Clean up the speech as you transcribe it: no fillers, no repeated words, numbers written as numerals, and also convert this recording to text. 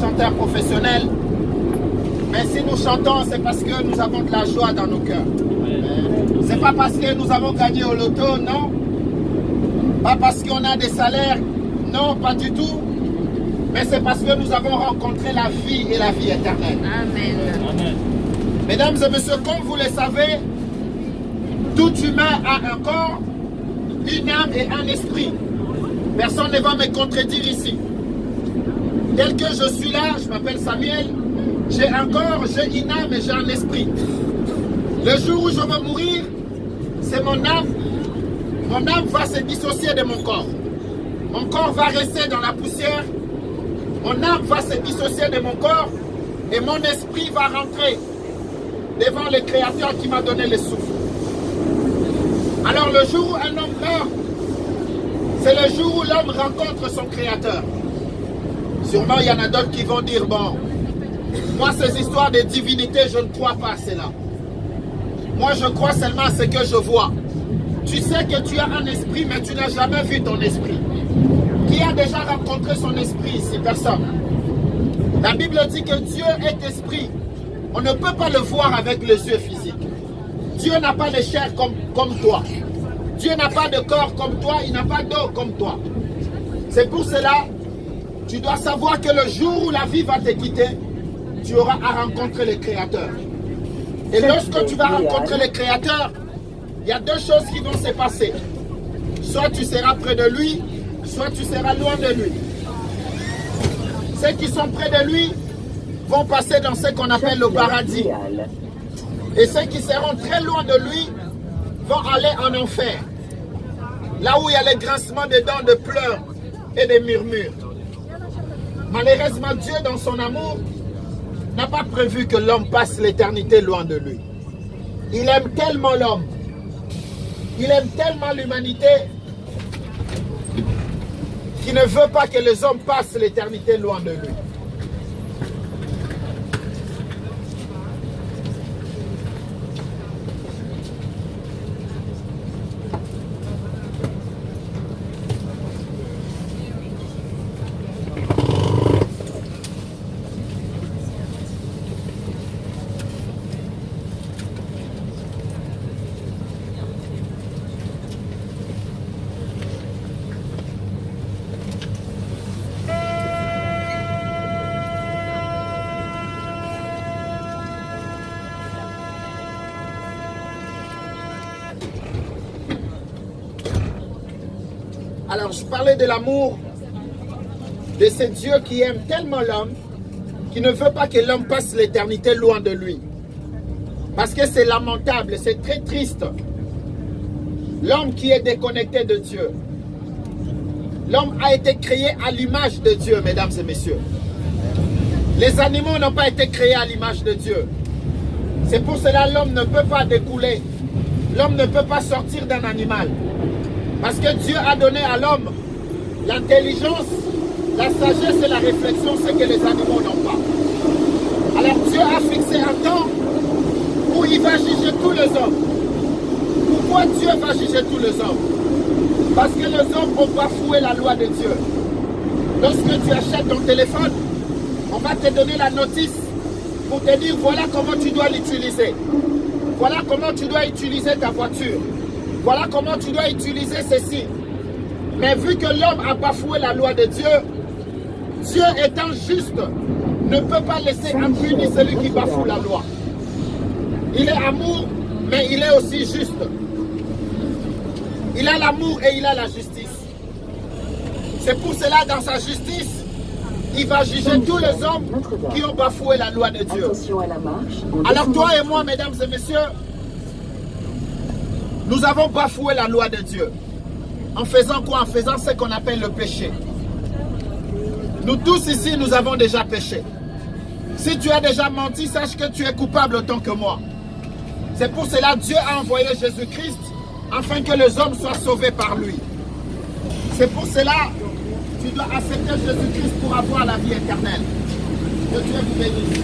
chanteurs professionnels, mais si nous chantons, c'est parce que nous avons de la joie dans nos cœurs. C'est pas parce que nous avons gagné au loto, non. Pas parce qu'on a des salaires, non, pas du tout. Mais c'est parce que nous avons rencontré la vie et la vie éternelle. Amen. Amen. Mesdames et messieurs, comme vous le savez, tout humain a un corps, une âme et un esprit. Personne ne va me contredire ici. Tel que je suis là, je m'appelle Samuel, j'ai un corps, j'ai une âme et j'ai un esprit. Le jour où je vais mourir, c'est mon âme. Mon âme va se dissocier de mon corps. Mon corps va rester dans la poussière. Mon âme va se dissocier de mon corps. Et mon esprit va rentrer devant le Créateur qui m'a donné le souffle. Alors le jour où un homme meurt, c'est le jour où l'homme rencontre son Créateur. Sûrement il y en a d'autres qui vont dire, bon, moi ces histoires de divinité, je ne crois pas à cela. Moi je crois seulement à ce que je vois. Tu sais que tu as un esprit, mais tu n'as jamais vu ton esprit. Qui a déjà rencontré son esprit ici? Personne. La Bible dit que Dieu est esprit. On ne peut pas le voir avec les yeux physiques. Dieu n'a pas de chair comme toi. Dieu n'a pas de corps comme toi, il n'a pas d'eau comme toi. C'est pour cela, tu dois savoir que le jour où la vie va te quitter, tu auras à rencontrer le Créateur. Et lorsque tu vas rencontrer le Créateur, il y a deux choses qui vont se passer. Soit tu seras près de lui, soit tu seras loin de lui. Ceux qui sont près de lui vont passer dans ce qu'on appelle le paradis. Et ceux qui seront très loin de lui vont aller en enfer. Là où il y a les grincements de dents, de pleurs et des murmures. Malheureusement, Dieu, dans son amour, n'a pas prévu que l'homme passe l'éternité loin de lui. Il aime tellement l'homme. Il aime tellement l'humanité qu'il ne veut pas que les hommes passent l'éternité loin de lui. Alors, je parlais de l'amour de ce Dieu qui aime tellement l'homme, qui ne veut pas que l'homme passe l'éternité loin de lui. Parce que c'est lamentable, c'est très triste. L'homme qui est déconnecté de Dieu. L'homme a été créé à l'image de Dieu, mesdames et messieurs. Les animaux n'ont pas été créés à l'image de Dieu. C'est pour cela que l'homme ne peut pas découler. L'homme ne peut pas sortir d'un animal. Parce que Dieu a donné à l'homme l'intelligence, la sagesse et la réflexion, ce que les animaux n'ont pas. Alors Dieu a fixé un temps où il va juger tous les hommes. Pourquoi Dieu va juger tous les hommes? Parce que les hommes ont bafoué la loi de Dieu. Lorsque tu achètes ton téléphone, on va te donner la notice pour te dire voilà comment tu dois l'utiliser. Voilà comment tu dois utiliser ta voiture. Voilà comment tu dois utiliser ceci. Mais vu que l'homme a bafoué la loi de Dieu, Dieu étant juste, ne peut pas laisser impuni celui qui bafoue la loi. Il est amour, mais il est aussi juste. Il a l'amour et il a la justice. C'est pour cela, dans sa justice, il va juger tous les hommes qui ont bafoué la loi de Dieu. Alors toi et moi, mesdames et messieurs, nous avons bafoué la loi de Dieu. En faisant quoi? En faisant ce qu'on appelle le péché. Nous tous ici, nous avons déjà péché. Si tu as déjà menti, sache que tu es coupable autant que moi. C'est pour cela que Dieu a envoyé Jésus-Christ afin que les hommes soient sauvés par lui. C'est pour cela que tu dois accepter Jésus-Christ pour avoir la vie éternelle. Que Dieu vous bénisse.